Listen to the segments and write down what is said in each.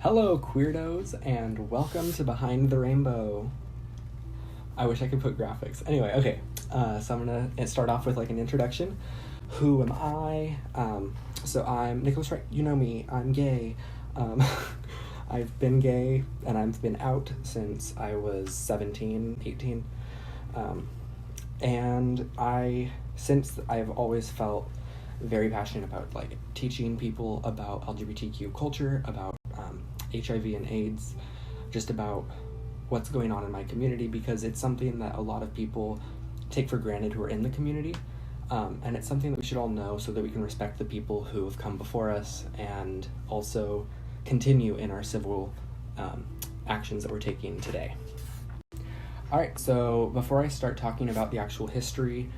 Hello, Queerdos, and welcome to Behind the Rainbow. I wish I could put graphics. Anyway, okay, so I'm gonna start off with like an introduction. Who am I? So I'm Nicholas Wright. You know me, I'm gay. I've been gay, and I've been out since I was 17, 18. And since I've always felt very passionate about like teaching people about LGBTQ culture, about HIV and AIDS, just about what's going on in my community, because it's something that a lot of people take for granted who are in the community, and it's something that we should all know so that we can respect the people who have come before us and also continue in our civil actions that we're taking today. All right, so before I start talking about the actual history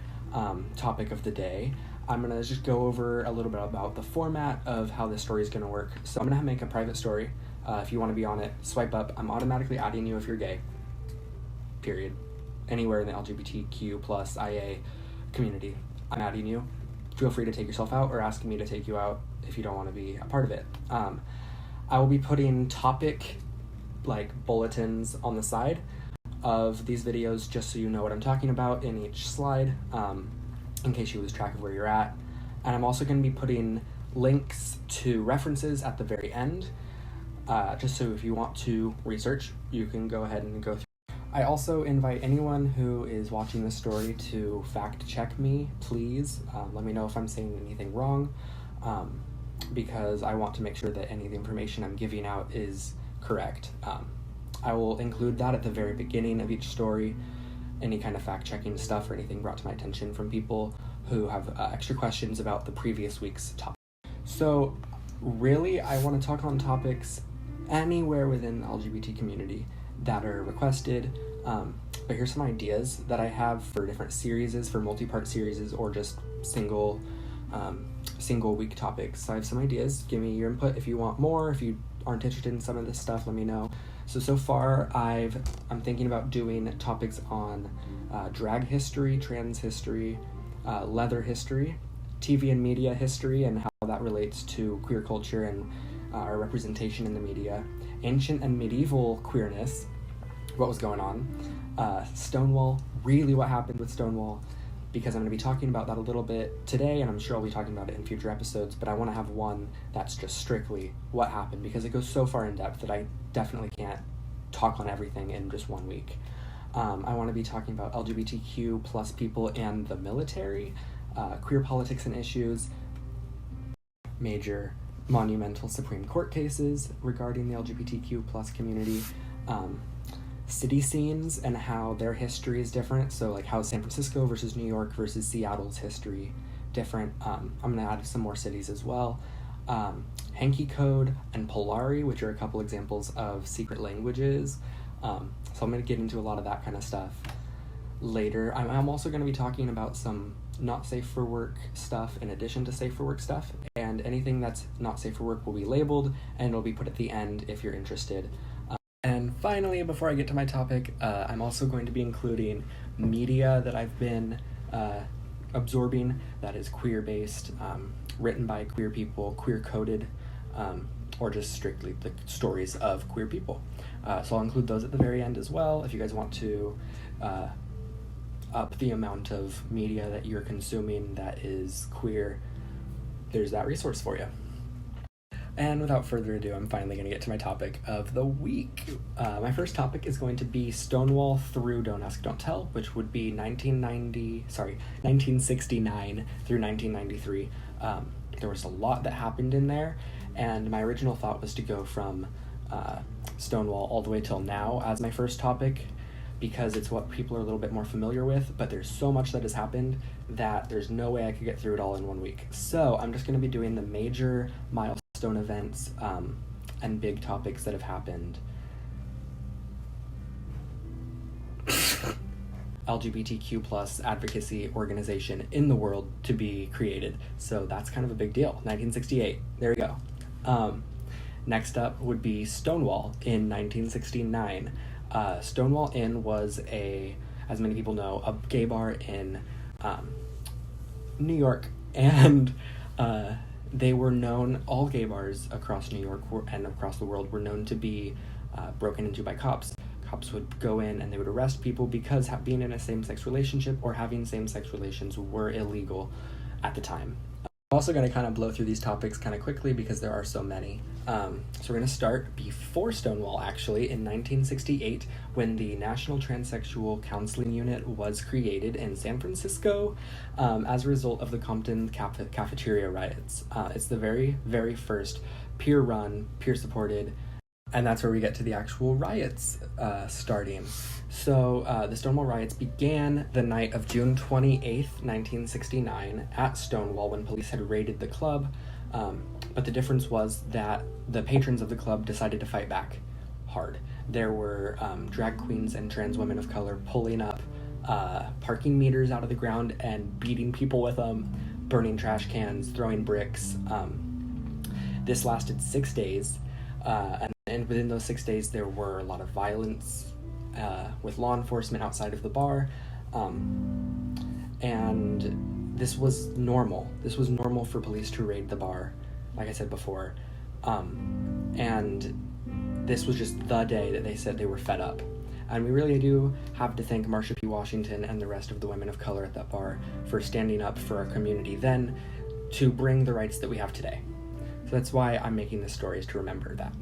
topic of the day, I'm going to just go over a little bit about the format of how this story is going to work. So I'm going to make a private story. If you want to be on it, swipe up. I'm automatically adding you if you're gay, period. Anywhere in the LGBTQ plus IA community, I'm adding you. Feel free to take yourself out or ask me to take you out if you don't want to be a part of it. I will be putting topic bulletins on the side of these videos just so you know what I'm talking about in each slide, in case you lose track of where you're at. And I'm also going to be putting links to references at the very end, just so if you want to research, you can go ahead and go through. I also invite anyone who is watching this story to fact check me, please. Let me know if I'm saying anything wrong, because I want to make sure that any of the information I'm giving out is correct. I will include that at the very beginning of each story, any kind of fact-checking stuff or anything brought to my attention from people who have extra questions about the previous week's topic. So really, I want to talk on topics anywhere within the LGBT community that are requested, but here's some ideas that I have for different series, for multi-part series, or just single week topics. So I have some ideas. Give me your input if you want more. If you aren't interested in some of this stuff, let me know. So far, I'm thinking about doing topics on drag history, trans history, leather history, TV and media history, and how that relates to queer culture and our representation in the media, ancient and medieval queerness, what was going on, Stonewall, really what happened with Stonewall, because I'm going to be talking about that a little bit today, and I'm sure I'll be talking about it in future episodes, but I want to have one that's just strictly what happened, because it goes so far in depth that I definitely can't talk on everything in just 1 week. I want to be talking about LGBTQ plus people and the military, queer politics and issues, major monumental Supreme Court cases regarding the LGBTQ plus community, city scenes and how their history is different. So like how San Francisco versus New York versus Seattle's history different. I'm going to add some more cities as well. Hanky Code and Polari, which are a couple examples of secret languages. So I'm going to get into a lot of that kind of stuff later. I'm also going to be talking about some not safe for work stuff in addition to safe for work stuff, and anything that's not safe for work will be labeled and it'll be put at the end if you're interested. And finally, before I get to my topic, I'm also going to be including media that I've been absorbing that is queer-based, written by queer people, queer-coded, or just strictly the stories of queer people. So I'll include those at the very end as well. If you guys want to up the amount of media that you're consuming that is queer, there's that resource for you. And without further ado, I'm finally going to get to my topic of the week. My first topic is going to be Stonewall through Don't Ask, Don't Tell, which would be 1969 through 1993. There was a lot that happened in there, and my original thought was to go from Stonewall all the way till now as my first topic, because it's what people are a little bit more familiar with, but there's so much that has happened that there's no way I could get through it all in 1 week. So I'm just going to be doing the major milestone events and big topics that have happened. LGBTQ plus advocacy organization in the world to be created. So that's kind of a big deal. 1968. There we go. Next up would be Stonewall in 1969. Stonewall Inn was as many people know, a gay bar in New York, and they were known, all gay bars across New York and across the world were known to be broken into by cops. Cops would go in and they would arrest people because being in a same-sex relationship or having same-sex relations were illegal at the time. I'm also going to kind of blow through these topics kind of quickly because there are so many. So we're going to start before Stonewall, actually, in 1968, when the National Transsexual Counseling Unit was created in San Francisco as a result of the Compton cafeteria riots. It's the very, very first peer-run, peer-supported, and that's where we get to the actual riots starting. So the Stonewall riots began the night of June 28th, 1969 at Stonewall when police had raided the club. But the difference was that the patrons of the club decided to fight back hard. There were drag queens and trans women of color pulling up parking meters out of the ground and beating people with them, burning trash cans, throwing bricks. This lasted 6 days. And within those 6 days, there were a lot of violence with law enforcement outside of the bar. And this was normal. This was normal for police to raid the bar, like I said before. And this was just the day that they said they were fed up. And we really do have to thank Marsha P. Washington and the rest of the women of color at that bar for standing up for our community then to bring the rights that we have today. So that's why I'm making this story, is to remember that.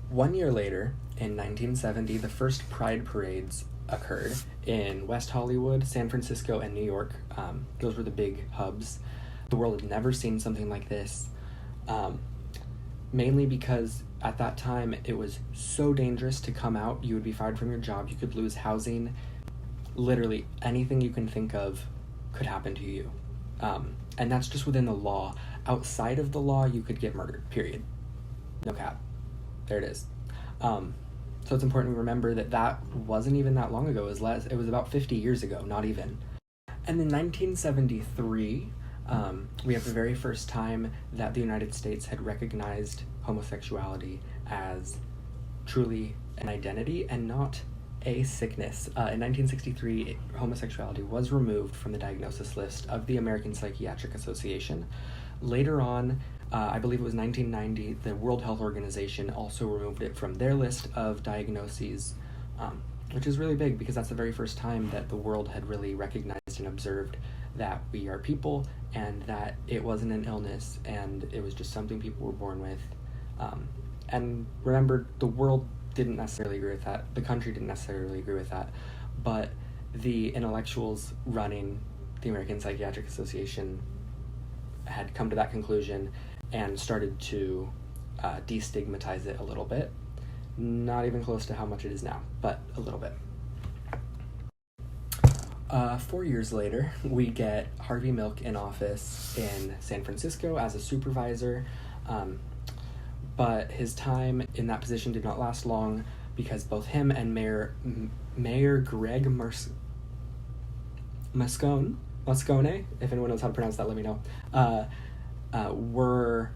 1 year later, in 1970, the first Pride parades occurred in West Hollywood, San Francisco, and New York. Those were the big hubs. The world had never seen something like this, mainly because at that time it was so dangerous to come out. You would be fired from your job, you could lose housing. Literally anything you can think of could happen to you. And that's just within the law. Outside of the law, you could get murdered, period. No cap. There it is. So it's important to remember that that wasn't even that long ago. It was about 50 years ago, not even. And in 1973, we have the very first time that the United States had recognized homosexuality as truly an identity and not a sickness. In 1963, homosexuality was removed from the diagnosis list of the American Psychiatric Association. Later on, I believe it was 1990, the World Health Organization also removed it from their list of diagnoses, which is really big because that's the very first time that the world had really recognized and observed that we are people and that it wasn't an illness and it was just something people were born with. And remember, the world didn't necessarily agree with that. The country didn't necessarily agree with that. But the intellectuals running the American Psychiatric Association had come to that conclusion and started to destigmatize it a little bit. Not even close to how much it is now, but a little bit. 4 years later, we get Harvey Milk in office in San Francisco as a supervisor, but his time in that position did not last long because both him and Mayor Greg Moscone, if anyone knows how to pronounce that, let me know, were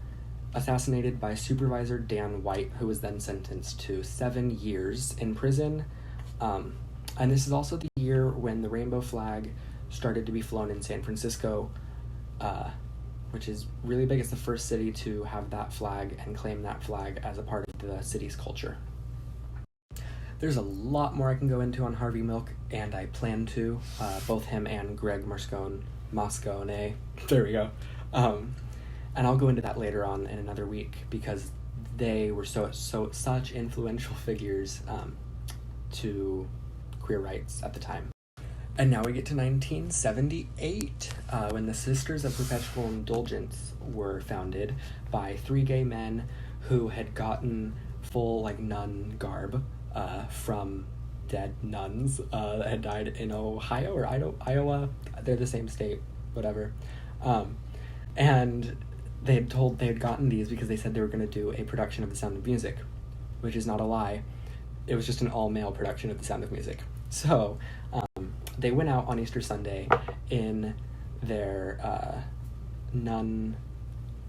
assassinated by Supervisor Dan White, who was then sentenced to 7 years in prison. And this is also the year when the rainbow flag started to be flown in San Francisco, which is really big. It's the first city to have that flag and claim that flag as a part of the city's culture. There's a lot more I can go into on Harvey Milk, and I plan to, both him and Greg Moscone, there we go. And I'll go into that later on in another week because they were such influential figures to queer rights at the time. And now we get to 1978, when the Sisters of Perpetual Indulgence were founded by 3 gay men who had gotten full nun garb from dead nuns that had died in Ohio or Iowa. They're the same state, whatever. And they had gotten these because they said they were going to do a production of The Sound of Music, which is not a lie. It was just an all-male production of The Sound of Music. So they went out on Easter Sunday in their nun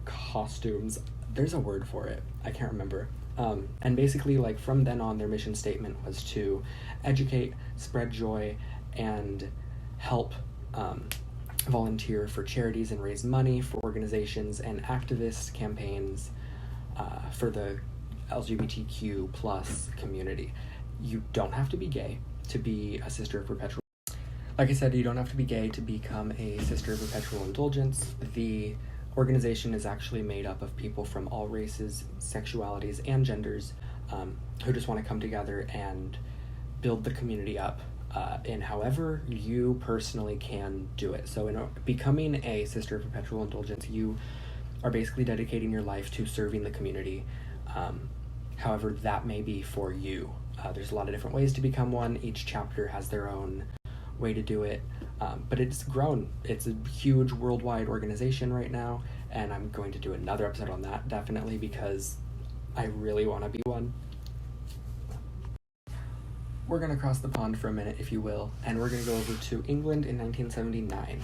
costumes. There's a word for it. I can't remember. And basically, from then on, their mission statement was to educate, spread joy, and help volunteer for charities and raise money for organizations and activist campaigns for the LGBTQ plus community. You don't have to be gay to be a Sister of Perpetual. Like I said, you don't have to be gay to become a Sister of Perpetual Indulgence. The organization is actually made up of people from all races, sexualities, and genders who just want to come together and build the community up in however you personally can do it. So in becoming a Sister of Perpetual Indulgence, you are basically dedicating your life to serving the community, however that may be for you. There's a lot of different ways to become one. Each chapter has their own way to do it, but it's grown. It's a huge worldwide organization right now, and I'm going to do another episode on that, definitely, because I really want to be one. We're going to cross the pond for a minute, if you will, and we're going to go over to England in 1979.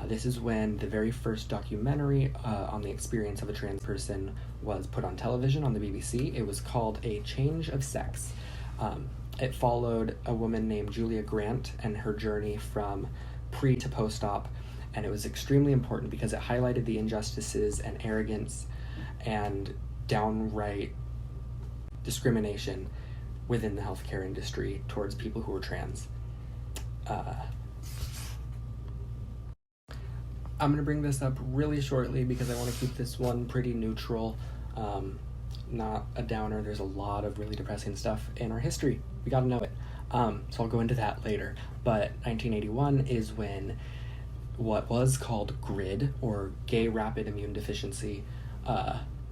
This is when the very first documentary on the experience of a trans person was put on television on the BBC. It was called A Change of Sex. It followed a woman named Julia Grant and her journey from pre to post-op, and it was extremely important because it highlighted the injustices and arrogance and downright discrimination within the healthcare industry towards people who were trans. I'm going to bring this up really shortly because I want to keep this one pretty neutral, not a downer. There's a lot of really depressing stuff in our history. We got to know it. So I'll go into that later. But 1981 is when what was called GRID, or Gay Rapid Immune Deficiency,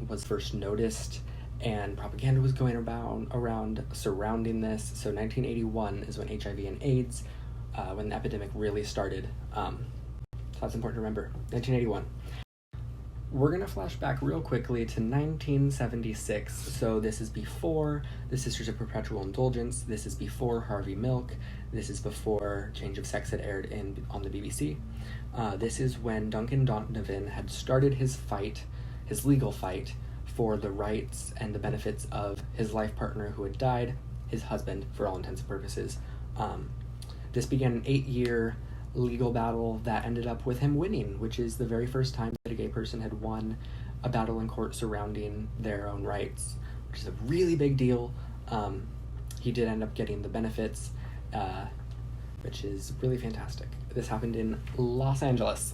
was first noticed, and propaganda was going around surrounding this. So 1981 is when HIV and AIDS, when the epidemic really started. So that's important to remember. 1981. We're going to flash back real quickly to 1976. So this is before the Sisters of Perpetual Indulgence. This is before Harvey Milk. This is before Change of Sex had aired on the BBC. This is when Duncan Donovan had started his legal fight, for the rights and the benefits of his life partner who had died, his husband, for all intents and purposes. This began an 8-year legal battle that ended up with him winning, which is the very first time that a gay person had won a battle in court surrounding their own rights, which is a really big deal. He did end up getting the benefits, which is really fantastic. This happened in Los Angeles.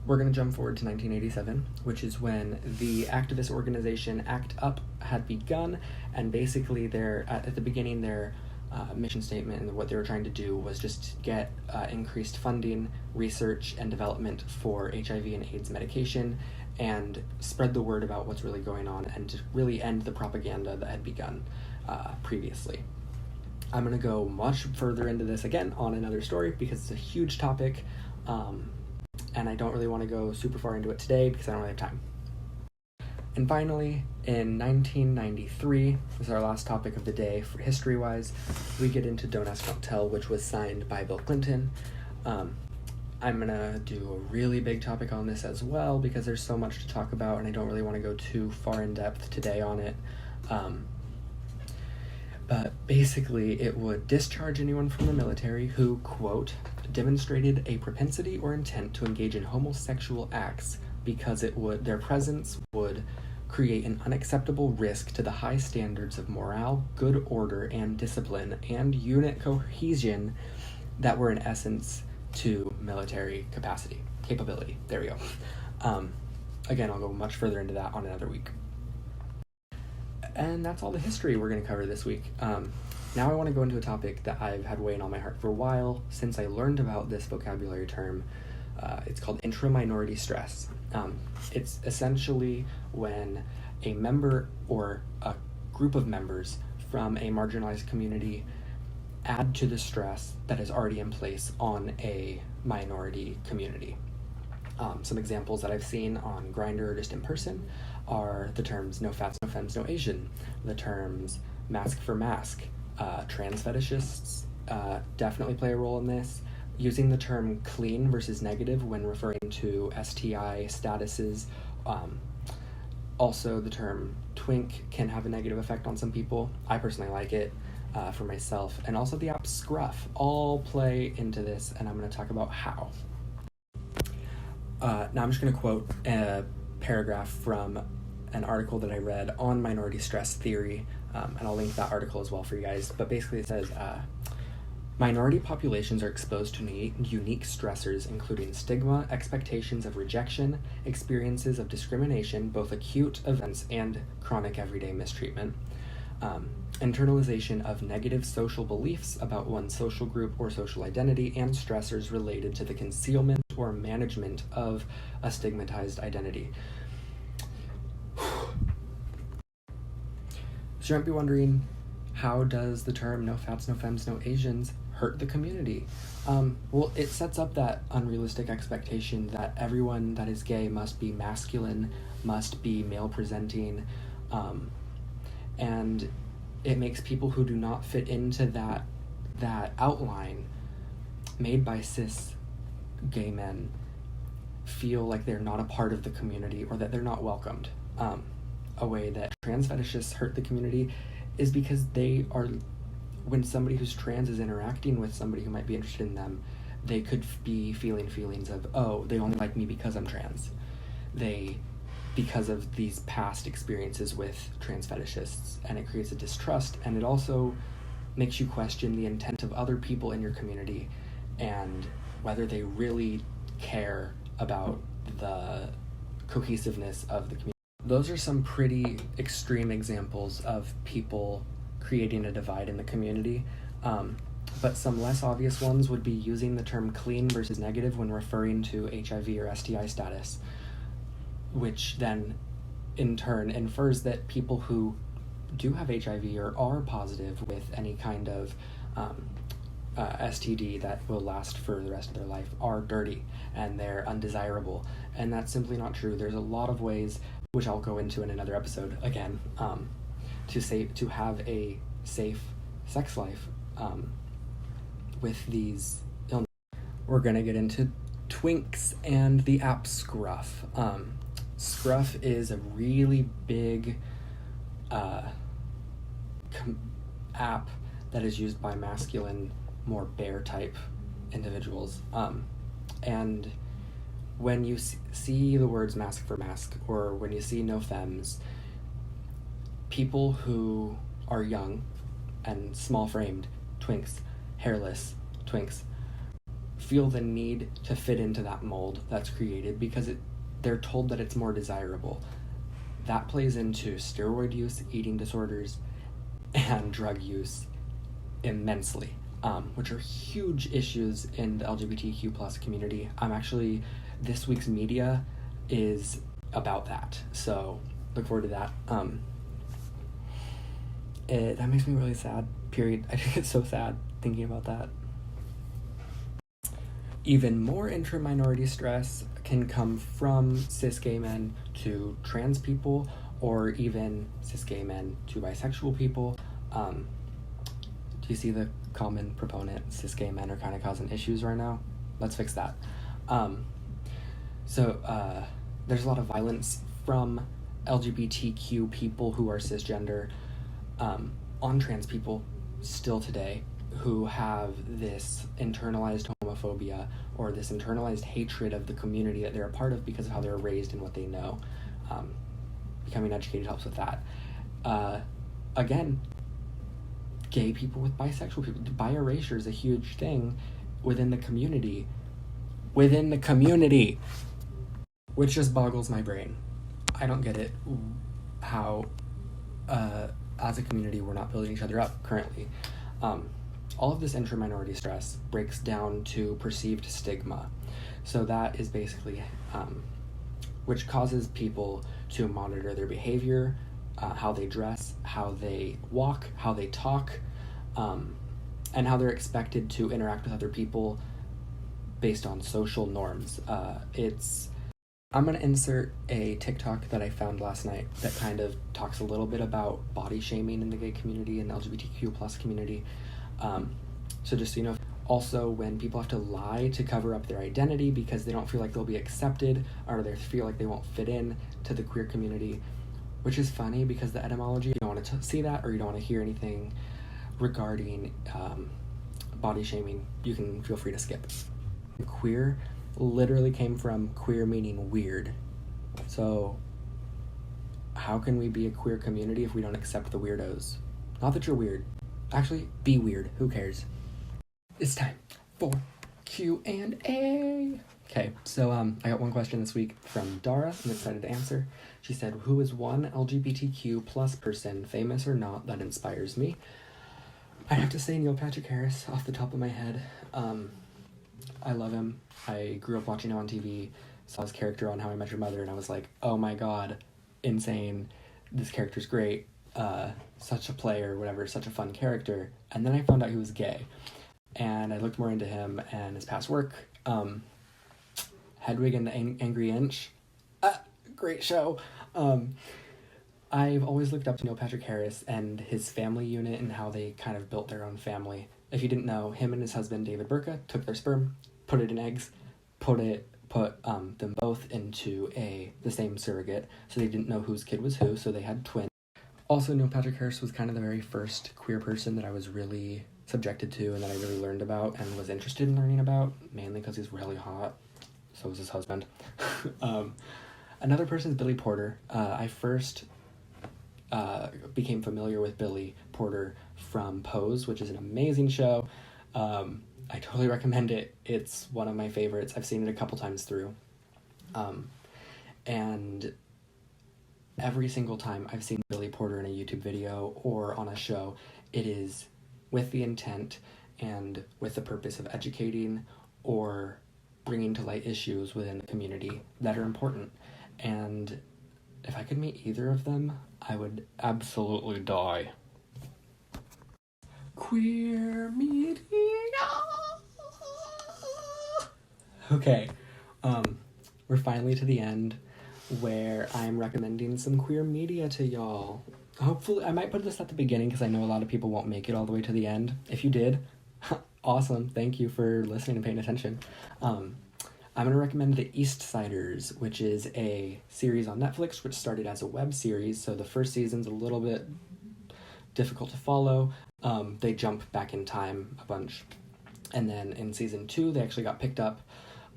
We're going to jump forward to 1987, which is when the activist organization ACT UP had begun, and basically at the beginning their mission statement and what they were trying to do was just get increased funding, research, and development for HIV and AIDS medication, and spread the word about what's really going on, and to really end the propaganda that had begun previously. I'm going to go much further into this again on another story because it's a huge topic, and I don't really want to go super far into it today because I don't really have time. And finally, in 1993, this is our last topic of the day for history-wise, we get into Don't Ask, Don't Tell, which was signed by Bill Clinton. I'm going to do a really big topic on this as well because there's so much to talk about and I don't really want to go too far in depth today on it. But basically, it would discharge anyone from the military who, quote, demonstrated a propensity or intent to engage in homosexual acts because their presence would create an unacceptable risk to the high standards of morale, good order, and discipline, and unit cohesion that were in essence to military capability. There we go. Again, I'll go much further into that on another week. And that's all the history we're going to cover this week. Now I want to go into a topic that I've had weighing on my heart for a while since I learned about this vocabulary term. It's called intra-minority stress. It's essentially when a member or a group of members from a marginalized community add to the stress that is already in place on a minority community. Some examples that I've seen on Grindr or just in person are the terms no fats, no femmes, no Asian, the terms mask for mask. Trans fetishists definitely play a role in this. Using the term clean versus negative when referring to STI statuses. Also, the term twink can have a negative effect on some people. I personally like it. for myself, and also the app Scruff all play into this, and I'm going to talk about how. Now I'm just going to quote a paragraph from an article that I read on minority stress theory, and I'll link that article as well for you guys. But basically it says, minority populations are exposed to unique stressors, including stigma, expectations of rejection, experiences of discrimination, both acute events and chronic everyday mistreatment, internalization of negative social beliefs about one's social group or social identity, and stressors related to the concealment or management of a stigmatized identity. So you might be wondering, how does the term no fats, no femmes, no Asians hurt the community? Well, it sets up that unrealistic expectation that everyone that is gay must be masculine, must be male presenting, and it makes people who do not fit into that outline made by cis gay men feel like they're not a part of the community, or that they're not welcomed. A way that trans fetishists hurt the community is because when somebody who's trans is interacting with somebody who might be interested in them, they could be feeling feelings of, oh, they only like me because I'm trans. Because of these past experiences with trans fetishists, and it creates a distrust, and it also makes you question the intent of other people in your community and whether they really care about the cohesiveness of the community. Those are some pretty extreme examples of people creating a divide in the community. But some less obvious ones would be using the term clean versus negative when referring to HIV or STI status, which then in turn infers that people who do have HIV or are positive with any kind of STD that will last for the rest of their life are dirty and they're undesirable. And that's simply not true. There's a lot of ways, which I'll go into in another episode again, to have a safe sex life with these illnesses. We're gonna get into twinks and the app Scruff. Scruff is a really big app that is used by masculine, more bear type individuals. And when you see the words mask for mask, or when you see no femmes, people who are young and small framed twinks, hairless twinks, feel the need to fit into that mold that's created because they're told that it's more desirable. That plays into steroid use, eating disorders, and drug use immensely, which are huge issues in the LGBTQ plus community. This week's media is about that, so look forward to that. That makes me really sad, period. I think it's so sad thinking about that. Even more intra-minority stress can come from cis gay men to trans people, or even cis gay men to bisexual people. Do you see the common proponent, cis gay men are kind of causing issues right now? Let's fix that. So there's a lot of violence from LGBTQ people who are cisgender on trans people still today, who have this internalized homophobia or this internalized hatred of the community that they're a part of because of how they're raised and what they know. Becoming educated helps with that. Again, gay people with bisexual people, bi erasure is a huge thing within the community, which just boggles my brain. I don't get it, how as a community we're not building each other up currently. All of this intra-minority stress breaks down to perceived stigma. So that is basically, which causes people to monitor their behavior, how they dress, how they walk, how they talk, and how they're expected to interact with other people based on social norms. I'm going to insert a TikTok that I found last night that kind of talks a little bit about body shaming in the gay community and the LGBTQ plus community. So just so you know, also when people have to lie to cover up their identity because they don't feel like they'll be accepted, or they feel like they won't fit in to the queer community, which is funny because the etymology, you don't want to see that, or you don't want to hear anything regarding body shaming, you can feel free to skip. Queer literally came from queer meaning weird. So how can we be a queer community if we don't accept the weirdos? Not that you're weird. Actually, be weird. Who cares? It's time for Q&A. Okay, so I got one question this week from Dara. I'm excited to answer. She said, who is one LGBTQ plus person, famous or not, that inspires me? I have to say Neil Patrick Harris off the top of my head. I love him. I grew up watching him on TV, saw his character on How I Met Your Mother, and I was like, oh my god, insane. This character's great. Such a player, whatever, such a fun character. And then I found out he was gay. And I looked more into him and his past work. Hedwig and the Angry Inch. Great show. I've always looked up to Neil Patrick Harris and his family unit and how they kind of built their own family. If you didn't know, him and his husband David Burka took their sperm, put it in eggs, put them both into the same surrogate, so they didn't know whose kid was who, so they had twins. Also, Neil Patrick Harris was kind of the very first queer person that I was really subjected to and that I really learned about and was interested in learning about, mainly because he's really hot. So was his husband. Another person is Billy Porter. I first became familiar with Billy Porter from Pose, which is an amazing show. I totally recommend it. It's one of my favorites. I've seen it a couple times through. And every single time I've seen Billy Porter in a YouTube video or on a show, it is with the intent and with the purpose of educating or bringing to light issues within the community that are important. And if I could meet either of them, I would absolutely die. Queer media. Okay, we're finally to the end where I'm recommending some queer media to y'all. Hopefully, I might put this at the beginning because I know a lot of people won't make it all the way to the end. If you did, awesome. Thank you for listening and paying attention. I'm going to recommend The Eastsiders, which is a series on Netflix, which started as a web series, so the first season's a little bit difficult to follow. They jump back in time a bunch. And then in season 2, they actually got picked up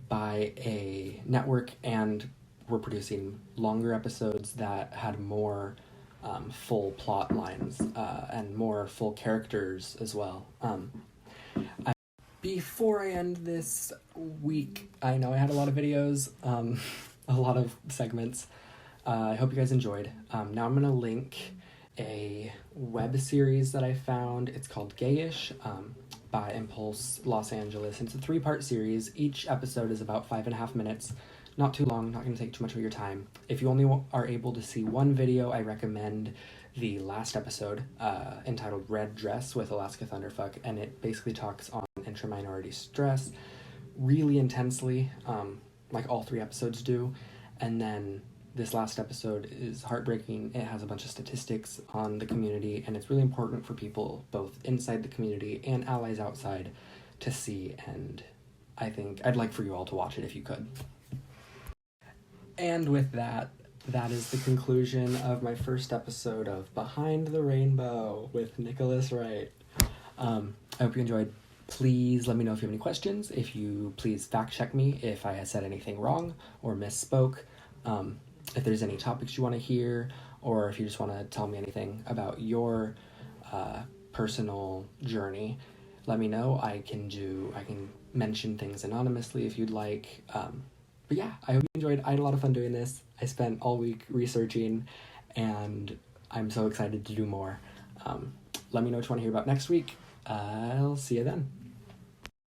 by a network and were producing longer episodes that had more full plot lines and more full characters as well. Before I end this week, I know I had a lot of videos, a lot of segments. I hope you guys enjoyed. Now I'm going to link a web series that I found. It's called Gayish by Impulse Los Angeles. It's a 3-part series. Each episode is about 5.5 minutes. Not too long, not going to take too much of your time. If you only are able to see one video, I recommend the last episode entitled Red Dress with Alaska Thunderfuck, and it basically talks on intra-minority stress really intensely, like all 3 episodes do. And then this last episode is heartbreaking. It has a bunch of statistics on the community, and it's really important for people both inside the community and allies outside to see, and I think I'd like for you all to watch it if you could. And with that, that is the conclusion of my first episode of Behind the Rainbow with Nicholas Wright. I hope you enjoyed. Please let me know if you have any questions. If you please fact check me if I had said anything wrong or misspoke. If there's any topics you want to hear, or if you just want to tell me anything about your personal journey, let me know. I can mention things anonymously if you'd like. But yeah, I hope you enjoyed. I had a lot of fun doing this. I spent all week researching, and I'm so excited to do more. Let me know what you want to hear about next week. I'll see you then.